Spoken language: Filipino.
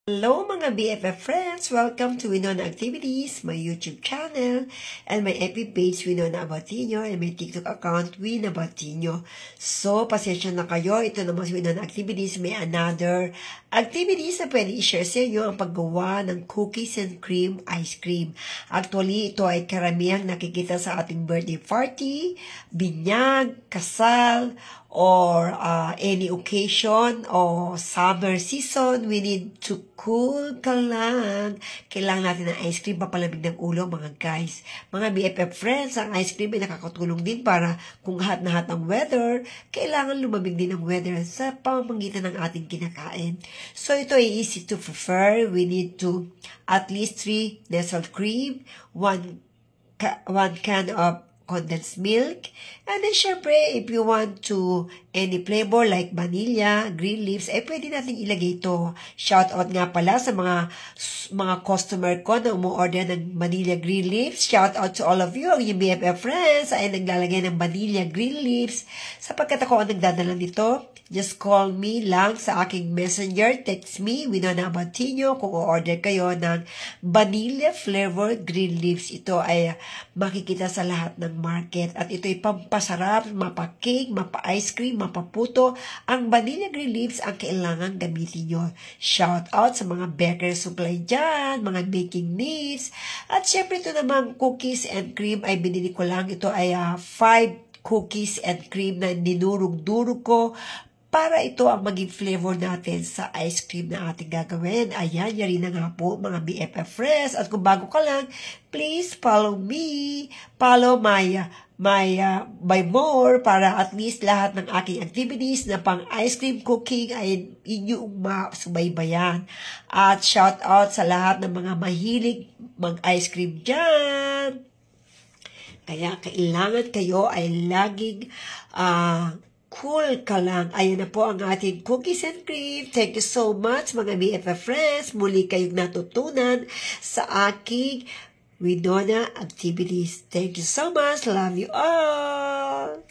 Hello mga BFF friends! Welcome to Winona Activities, my YouTube channel, and my FB page Winona Abatino, and my TikTok account Win Abatino. So, pasensya na kayo. Ito naman si Winona Activities. May another activities na pwede i-share sa inyo ang paggawa ng cookies and cream ice cream. Actually, ito ay karamihang nakikita sa ating birthday party, binyag, kasal, or any occasion o summer season. We need to cool ka lang. Kailangan natin ng ice cream, papalamig ng ulo mga guys. Mga BFF friends, ang ice cream ay nakakatulong din para kung hot na hot ang weather, kailangan lumamig din ang weather sa pamamagitan ng ating kinakain. So ito ay easy to prepare. We need to at least 3 Nestle cream, 1 can of condensed milk, and then syempre if you want to any flavor like vanilla, green leaves, pwede natin ilagay ito. Shout out nga pala sa mga customer ko na umu-order ng vanilla green leaves. Shout out to all of you, ang yung BFF friends ay naglalagay ng vanilla green leaves. Sapagkat ako ang nagdadala nito, just call me lang sa aking messenger, text me, Winona Abatino, kung o-order kayo ng vanilla flavor green leaves. Ito ay makikita sa lahat ng market at ito ay pampasarap, mapa-cake, mapa-ice cream, mapaputo. Ang vanilla green leaves ang kailangan gamitin nyo. Shout out sa mga baker supply dyan, mga baking needs. At syempre ito naman cookies and cream ay binili ko lang. Ito ay 5 cookies and cream na dinurog-durog ko para ito ang maging flavor natin sa ice cream na ating gagawin. Ayan, yari na nga po mga BFF friends. At kung bago ka lang, please follow me. Follow my more para at least lahat ng aking activities na pang ice cream cooking ay inyong masubaybayan. At shout out sa lahat ng mga mahilig mag-ice cream dyan. Kaya kailangan kayo ay laging cool ka lang. Ayan na po ang ating cookies and cream. Thank you so much mga BFF friends. Muli kayong natutunan sa aking Winona Activities. Thank you so much. Love you all.